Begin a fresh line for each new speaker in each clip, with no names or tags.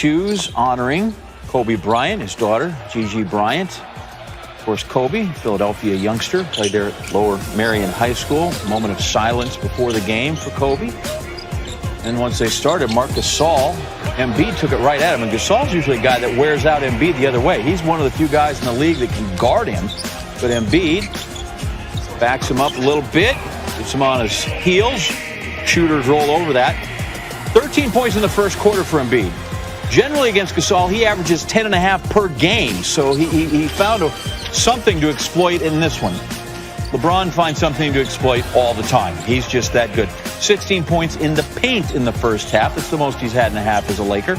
Shoes honoring Kobe Bryant, his daughter, Gigi Bryant. Of course, Kobe, Philadelphia youngster, played there at Lower Merion High School. Moment of silence before the game for Kobe. And once they started, Marc Gasol, Embiid took it right at him. And Gasol's usually a guy that wears out Embiid the other way. He's one of the few guys in the league that can guard him. But Embiid backs him up a little bit, gets him on his heels. Shooters roll over that. 13 points in the first quarter for Embiid. Generally against Gasol, he averages 10.5 per game. So he found something to exploit in this one. LeBron finds something to exploit all the time. He's just that good. 16 points in the paint in the first half. That's the most he's had in a half as a Laker.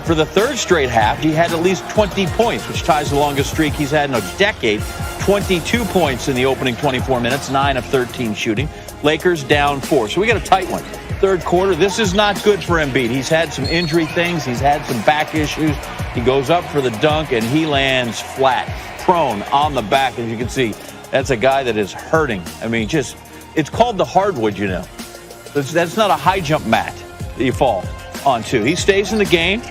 For the third straight half, he had at least 20 points, which ties the longest streak he's had in a decade. 22 points in the opening 24 minutes, 9 of 13 shooting. Lakers down 4. So we got a tight one. Third quarter, this is not good for Embiid. He's had some injury things. He's had some back issues. He goes up for the dunk, and he lands flat, prone on the back, as you can see. That's a guy that is hurting. I mean, it's called the hardwood, you know. That's not a high jump mat that you fall onto. He stays in the game,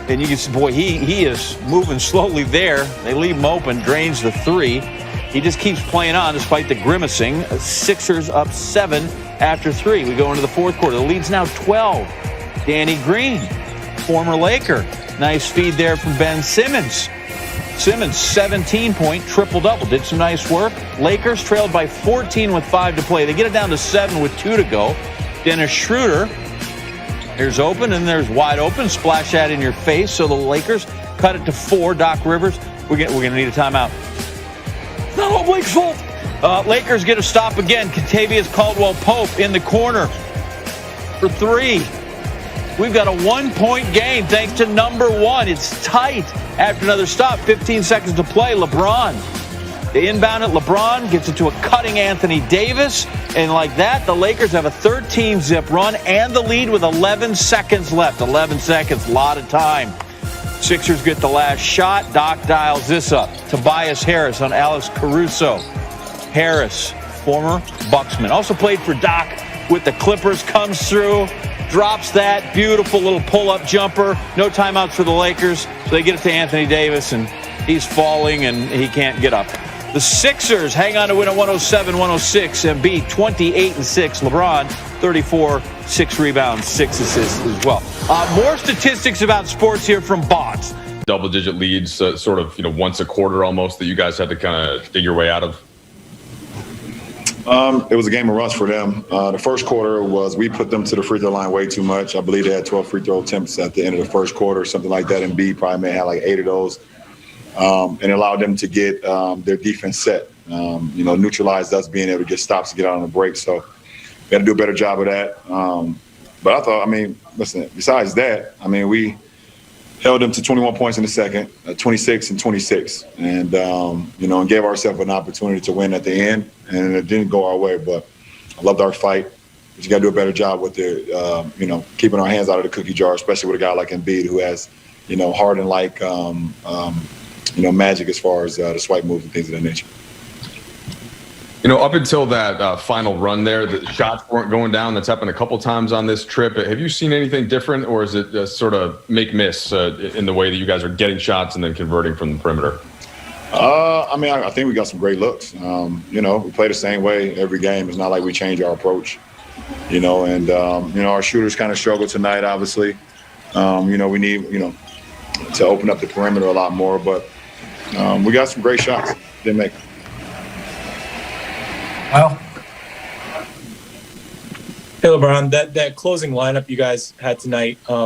and you can see, boy, he is moving slowly there. They leave him open, drains the three. He just keeps playing on despite the grimacing. Sixers up 7 after 3. We go into the fourth quarter. The lead's now 12. Danny Green, former Laker. Nice feed there from Ben Simmons. Simmons, 17-point, triple-double. Did some nice work. Lakers trailed by 14 with 5 to play. They get it down to 7 with 2 to go. Dennis Schroeder, here's open, and there's wide open. Splash that in your face. So the Lakers cut it to 4. Doc Rivers, we're gonna need a timeout. It's not all Blake's fault. Lakers get a stop again. Kentavious Caldwell-Pope in the corner for 3. We've got a 1-point game thanks to number 1. It's tight after another stop. 15 seconds to play. LeBron. They inbound it. LeBron gets it to a cutting Anthony Davis. And like that, the Lakers have a 13-zip run and the lead with 11 seconds left. 11 seconds, a lot of time. Sixers get the last shot. Doc dials this up. Tobias Harris on Alex Caruso. Harris, former Bucksman. Also played for Doc with the Clippers, comes through. Drops that beautiful little pull-up jumper. No timeouts for the Lakers. So they get it to Anthony Davis, and he's falling, and he can't get up. The Sixers hang on to win at 107-106. Embiid, 28-6. LeBron, 34, 6 rebounds, 6 assists as well. More statistics about sports here from Bonds.
Double-digit leads, sort of, once a quarter almost, that you guys had to kind of dig your way out of.
It was a game of rust for them. The first quarter was we put them to the free throw line way too much. I believe they had 12 free throw attempts at the end of the first quarter, something like that. And B probably may have like 8 of those. And it allowed them to get their defense set, neutralized us being able to get stops to get out on the break. So we had to do a better job of that. But I thought, listen, besides that, we held them to 21 points in the second, 26 and 26, and and gave ourselves an opportunity to win at the end, and it didn't go our way. But I loved our fight. But you got to do a better job with keeping our hands out of the cookie jar, especially with a guy like Embiid who has, Harden like, magic as far as the swipe moves and things of that nature.
Up until that final run there, the shots weren't going down. That's happened a couple times on this trip. Have you seen anything different, or is it sort of make-miss in the way that you guys are getting shots and then converting from the perimeter?
I think we got some great looks. We play the same way every game. It's not like we change our approach, and our shooters kind of struggle tonight, obviously. We need, to open up the perimeter a lot more, but we got some great shots. Didn't make.
Well, hey LeBron, that closing lineup you guys had tonight, a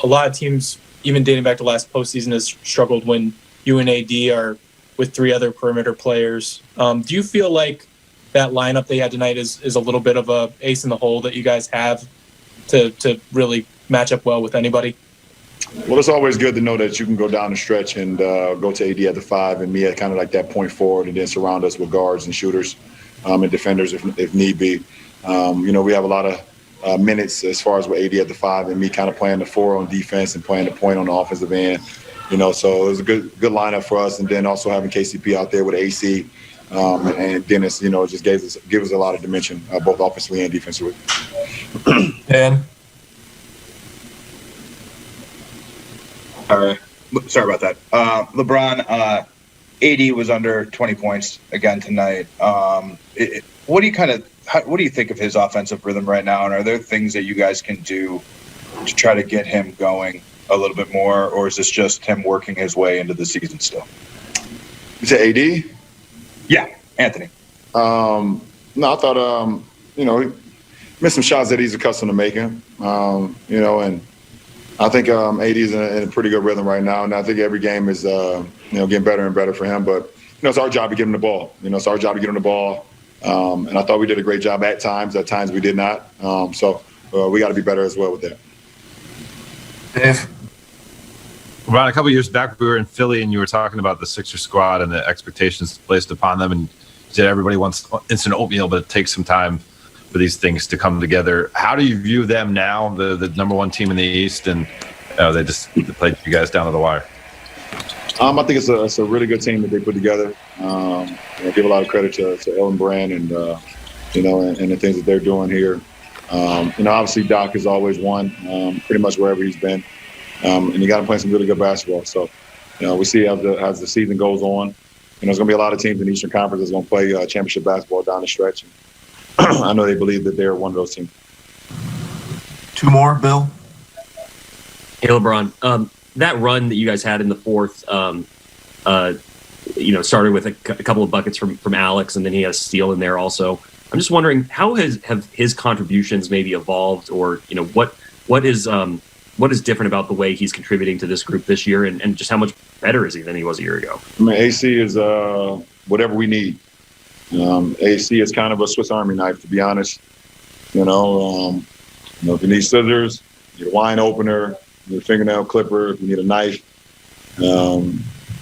lot of teams, even dating back to last postseason, has struggled when you and AD are with 3 other perimeter players. Do you feel like that lineup they had tonight is a little bit of a ace in the hole that you guys have to really match up well with anybody?
Well, it's always good to know that you can go down the stretch and go to AD at the 5 and me at kind of like that point forward, and then surround us with guards and shooters. And defenders if need be. We have a lot of minutes as far as with AD at the 5 and me kind of playing the 4 on defense and playing the point on the offensive end. So it was a good lineup for us. And then also having KCP out there with AC and Dennis, just gives us a lot of dimension, both offensively and defensively.
And
Sorry about that. LeBron, AD was under 20 points again tonight. What do you think of his offensive rhythm right now? And are there things that you guys can do to try to get him going a little bit more, or is this just him working his way into the season still?
You said AD?
Yeah, Anthony.
No, I thought he missed some shots that he's accustomed to making. And I think AD is in a pretty good rhythm right now, and I think every game is getting better and better for him. But it's our job to get him the ball. It's our job to get him the ball. And I thought we did a great job at times. At times we did not. So we got to be better as well with that.
Dave?
About a couple of years back, we were in Philly, and you were talking about the Sixers squad and the expectations placed upon them. And you said everybody wants instant oatmeal, but it takes some time for these things to come together. How do you view them now, the number one team in the East, and they played you guys down to the wire?
I think it's a really good team that they put together. I give a lot of credit to Ellen Brand and the things that they're doing here. Obviously Doc is always won pretty much wherever he's been, and you got him playing some really good basketball. So we see as the season goes on, there's going to be a lot of teams in the Eastern Conference that's going to play championship basketball down the stretch. I know they believe that they're one of those teams.
Two more, Bill?
Hey, LeBron. That run that you guys had in the fourth, started with a couple of buckets from Alex, and then he has steal in there also. I'm just wondering, how have his contributions maybe evolved, or what is different about the way he's contributing to this group this year, and just how much better is he than he was a year ago?
I mean, AC is whatever we need. AC is kind of a Swiss Army knife, to be honest. If you need scissors, you need a wine opener, you need a fingernail clipper, if you need a knife,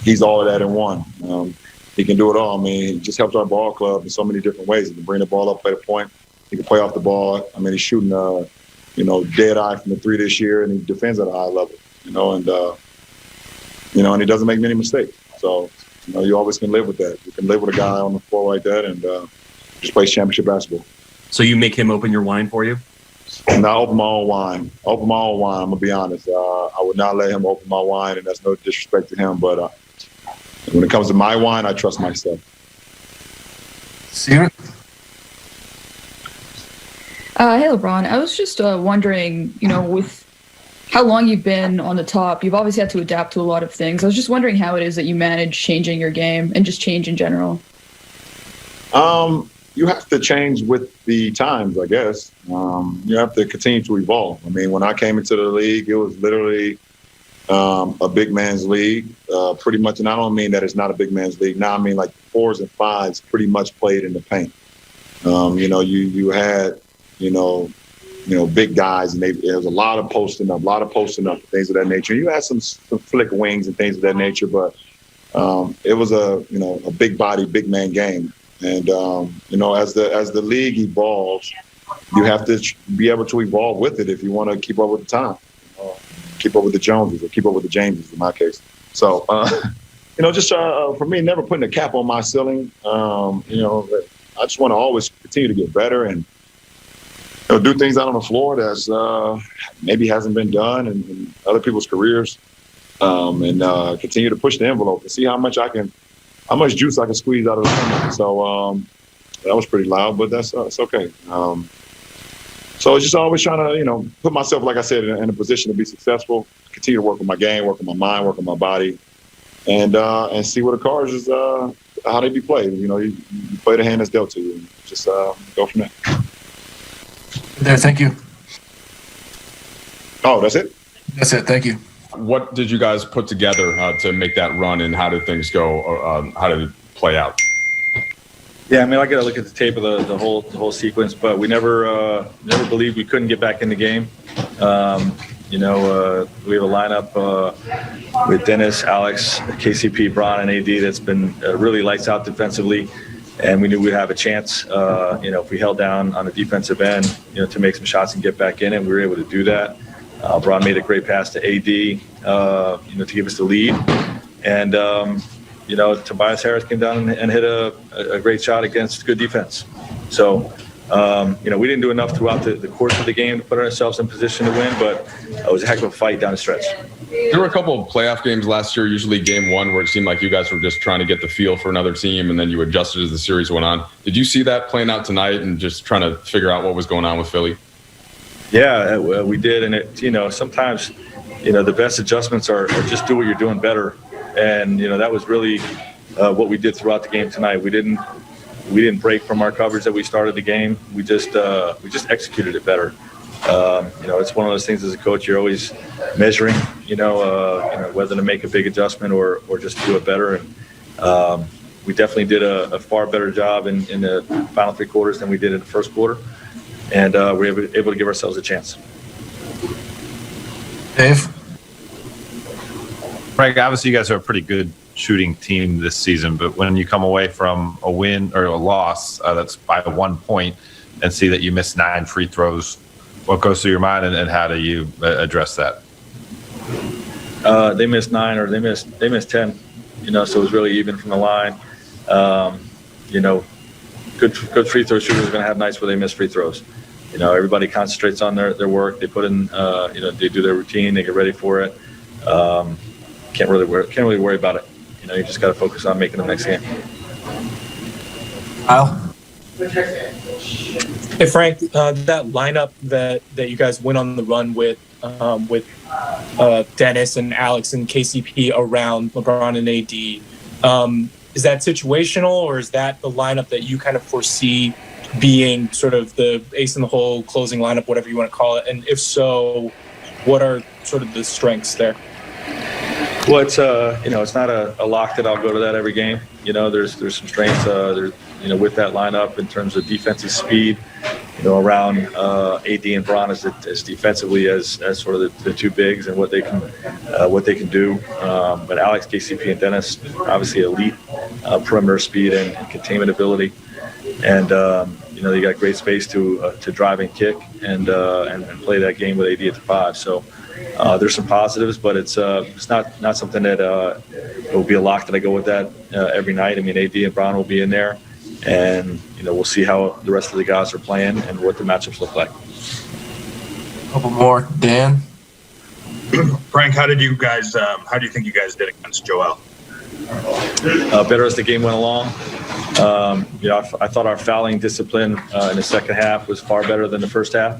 he's all of that in one. He can do it all. I mean, he just helps our ball club in so many different ways. He can bring the ball up, play the point. He can play off the ball. I mean, he's shooting, dead eye from the three this year, and he defends at a high level, and he doesn't make many mistakes. So, you always can live with that. You can live with a guy on the floor like that and just play championship basketball.
So you make him open your wine for you?
And I open my own wine. I'm going to be honest. I would not let him open my wine, and that's no disrespect to him. But when it comes to my wine, I trust myself.
Sierra?
Hey, LeBron. I was just wondering, with how long you've been on the top, you've obviously had to adapt to a lot of things. I was just wondering how it is that you manage changing your game and just change in general.
You have to change with the times, I guess. You have to continue to evolve. I mean, when I came into the league, it was literally a big man's league, pretty much. And I don't mean that it's not a big man's league. Now I mean like 4s and 5s pretty much played in the paint. You had, big guys, and there was a lot of posting up, things of that nature. You had some flick wings and things of that nature, but it was a big body, big man game. And as the league evolves, you have to be able to evolve with it if you want to keep up with the time, keep up with the Joneses, or keep up with the Jameses in my case. So, for me, never putting a cap on my ceiling. I just want to always continue to get better and do things out on the floor that's maybe hasn't been done in other people's careers, and continue to push the envelope and see how much juice I can squeeze out of the lemon. So that was pretty loud, but that's okay. So it's just always trying to, put myself, like I said, in a position to be successful, continue to work on my game, work on my mind, work on my body, and see what the cards is, how they be played. You play the hand that's dealt to you, and just go from there.
There, thank you.
Oh, that's it?
That's it, thank you.
What did you guys put together to make that run, and how did things go? How did it play out?
Yeah, I mean, I got to look at the tape of the whole sequence, but we never believed we couldn't get back in the game. We have a lineup with Dennis, Alex, KCP, Bron, and AD that's been really lights out defensively, and we knew we'd have a chance. If we held down on the defensive end, to make some shots and get back in it, we were able to do that. Bron made a great pass to AD, to give us the lead. And, Tobias Harris came down and hit a great shot against good defense. So, we didn't do enough throughout the course of the game to put ourselves in position to win, but it was a heck of a fight down the stretch.
There were a couple of playoff games last year, usually game one, where it seemed like you guys were just trying to get the feel for another team, and then you adjusted as the series went on. Did you see that playing out tonight and just trying to figure out what was going on with Philly?
Yeah, we did, and it, sometimes, the best adjustments are just do what you're doing better, and that was really what we did throughout the game tonight. We didn't break from our coverage that we started the game. We just executed it better. It's one of those things as a coach you're always measuring, whether to make a big adjustment or just do it better. And we definitely did a far better job in the final three quarters than we did in the first quarter. And we were able to give ourselves a chance.
Dave?
Frank, obviously you guys are a pretty good shooting team this season, but when you come away from a win or a loss that's by 1 point and see that you missed 9 free throws, what goes through your mind, and how do you address that?
They missed 9 or they missed 10, so it was really even from the line. Good free throw shooters are going to have nights where they miss free throws. Everybody concentrates on their work. They put in, they do their routine. They get ready for it. Can't really worry about it. You just got to focus on making the next game.
Kyle?
Hey Frank, that lineup that you guys went on the run with Dennis and Alex and KCP around LeBron and AD, is that situational, or is that the lineup that you kind of foresee being sort of the ace in the hole closing lineup, whatever you want to call it? And if so, what are sort of the strengths there?
Well, it's it's not a lock that I'll go to that every game. There's some strengths with that lineup in terms of defensive speed. Around AD and Bron as defensively as sort of the two bigs and what they can do. But Alex, KCP, and Dennis obviously elite perimeter speed and containment ability, and they got great space to drive and kick and play that game with AD at the 5. So. There's some positives, but it's not something that it will be a lock that I go with that every night. I mean, AD and Bron will be in there, and we'll see how the rest of the guys are playing and what the matchups look like.
A couple more. Dan?
Frank, how do you think you guys did against Joel?
Better as the game went along. I thought our fouling discipline in the second half was far better than the first half,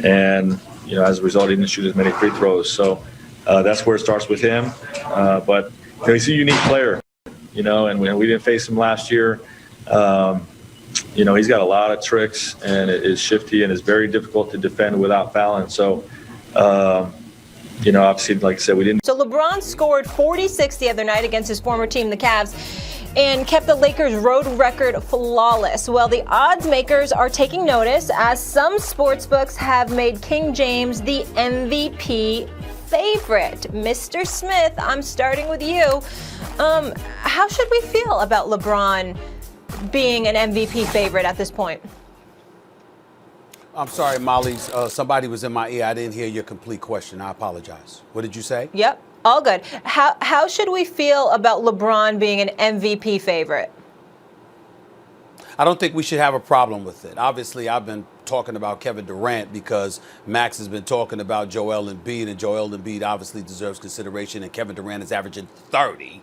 and as a result, he didn't shoot as many free throws. So that's where it starts with him. But he's a unique player, and we didn't face him last year. He's got a lot of tricks and it is shifty and is very difficult to defend without fouling. So, obviously, like I said, we didn't.
So LeBron scored 46 the other night against his former team, the Cavs, and kept the Lakers' road record flawless. Well, the odds makers are taking notice as some sportsbooks have made King James the MVP favorite. Mr. Smith, I'm starting with you. How should we feel about LeBron being an MVP favorite at this point?
I'm sorry, Molly. Somebody was in my ear. I didn't hear your complete question. I apologize. What did you say?
Yep. All good. How should we feel about LeBron being an MVP favorite?
I don't think we should have a problem with it. Obviously, I've been talking about Kevin Durant because Max has been talking about Joel Embiid, and Joel Embiid obviously deserves consideration, and Kevin Durant is averaging 30,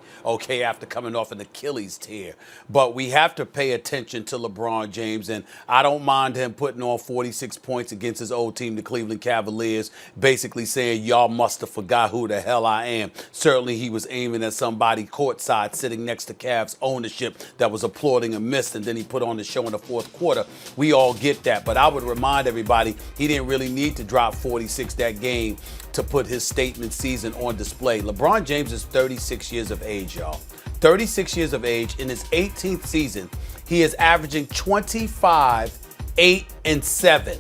after coming off an Achilles tear. But we have to pay attention to LeBron James, and I don't mind him putting on 46 points against his old team, the Cleveland Cavaliers, basically saying, y'all must have forgot who the hell I am. Certainly he was aiming at somebody courtside sitting next to Cavs ownership that was applauding a miss, and then he put on the show in the fourth quarter. We all get that, but I would remind everybody he didn't really need to drop 46 that game to put his statement season on display. LeBron James is 36 years of age, y'all. 36 years of age. In his 18th season, he is averaging 25, 8, and 7.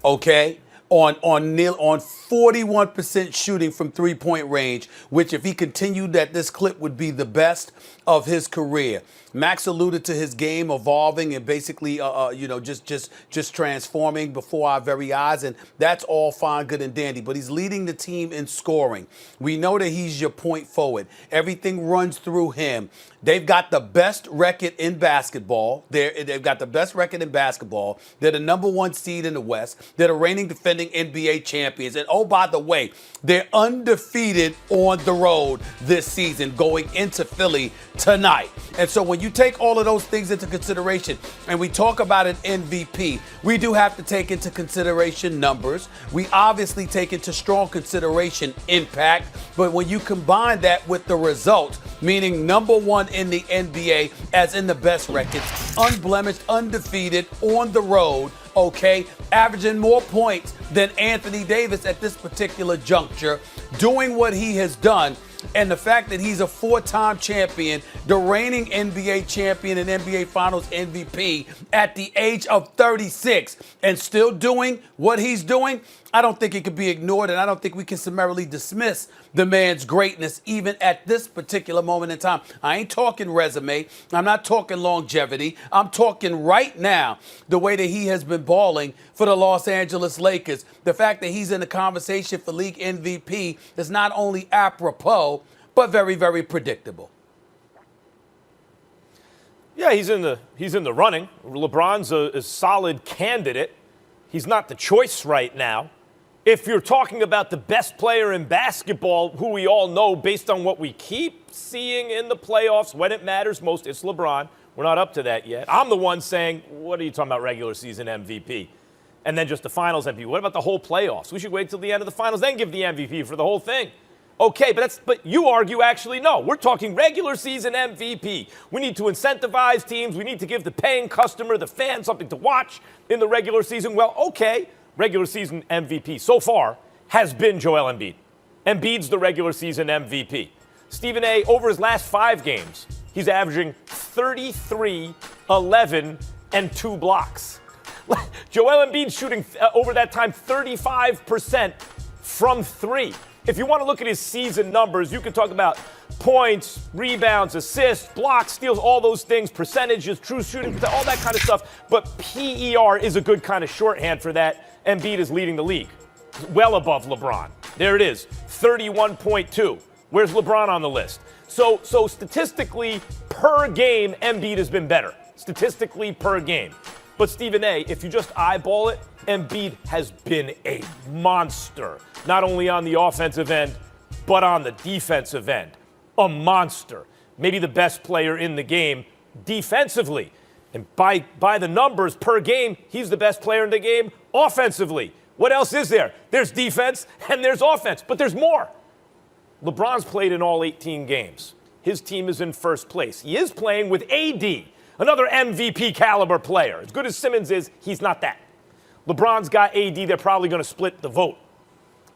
Okay? On 41% shooting from three-point range, which if he continued at this clip would be the best of his career. Max alluded to his game evolving and basically, just transforming before our very eyes, and that's all fine, good, and dandy. But he's leading the team in scoring. We know that he's your point forward. Everything runs through him. They've got the best record in basketball. They've got the best record in basketball. They're the number 1 seed in the West. They're the reigning defending NBA champions. And oh, by the way, they're undefeated on the road this season going into Philly tonight. And so when you take all of those things into consideration and we talk about an MVP, we do have to take into consideration numbers. We obviously take into strong consideration impact. But when you combine that with the result, meaning number 1 in the NBA as in the best record, unblemished, undefeated on the road, okay, averaging more points than Anthony Davis at this particular juncture, doing what he has done, and the fact that he's a 4-time champion, the reigning NBA champion and NBA Finals MVP at the age of 36, and still doing what he's doing, I don't think it could be ignored, and I don't think we can summarily dismiss the man's greatness even at this particular moment in time. I ain't talking resume. I'm not talking longevity. I'm talking right now the way that he has been balling for the Los Angeles Lakers. The fact that he's in the conversation for league MVP is not only apropos, but very, very predictable.
Yeah, he's in the running. LeBron's a solid candidate. He's not the choice right now. If you're talking about the best player in basketball, who we all know based on what we keep seeing in the playoffs when it matters most, it's LeBron. We're not up to that yet. I'm the one saying, what are you talking about regular season MVP? And then just the finals MVP. What about the whole playoffs? We should wait till the end of the finals, then give the MVP for the whole thing. Okay, but you argue actually no. We're talking regular season MVP. We need to incentivize teams. We need to give the paying customer, the fan, something to watch in the regular season. Well, okay, regular season MVP so far has been Joel Embiid. Embiid's the regular season MVP. Stephen A., over his last 5 games, he's averaging 33, 11, and 2 blocks. Joel Embiid shooting over that time 35% from 3. If you want to look at his season numbers, you can talk about points, rebounds, assists, blocks, steals, all those things, percentages, true shooting, all that kind of stuff. But PER is a good kind of shorthand for that. Embiid is leading the league, well above LeBron. There it is, 31.2. Where's LeBron on the list? So statistically, per game, Embiid has been better. Statistically, per game. But Stephen A., if you just eyeball it, Embiid has been a monster, not only on the offensive end, but on the defensive end. A monster. Maybe the best player in the game defensively. And by the numbers per game, he's the best player in the game offensively. What else is there? There's defense and there's offense, but there's more. LeBron's played in all 18 games. His team is in first place. He is playing with AD, another MVP caliber player. As good as Simmons is, he's not that. LeBron's got AD. They're probably going to split the vote.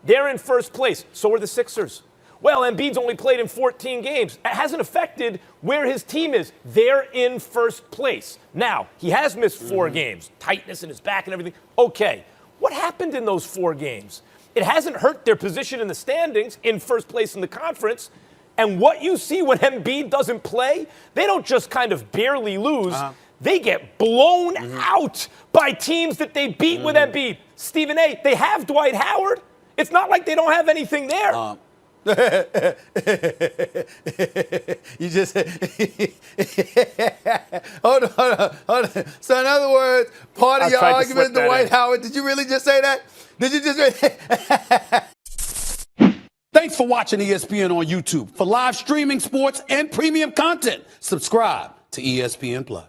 They're in first place. So are the Sixers. Well, Embiid's only played in 14 games. It hasn't affected where his team is. They're in first place. Now, he has missed 4 games. Tightness in his back and everything. Okay. What happened in those 4 games? It hasn't hurt their position in the standings, in first place in the conference. And what you see when Embiid doesn't play, they don't just kind of barely lose. They get blown out by teams that they beat with Embiid. Stephen A., they have Dwight Howard. It's not like they don't have anything there.
You just hold on. So in other words, part of your argument, Dwight Howard, did you really just say that? Did you just Thanks for watching ESPN on YouTube. For live streaming sports and premium content, subscribe to ESPN Plus.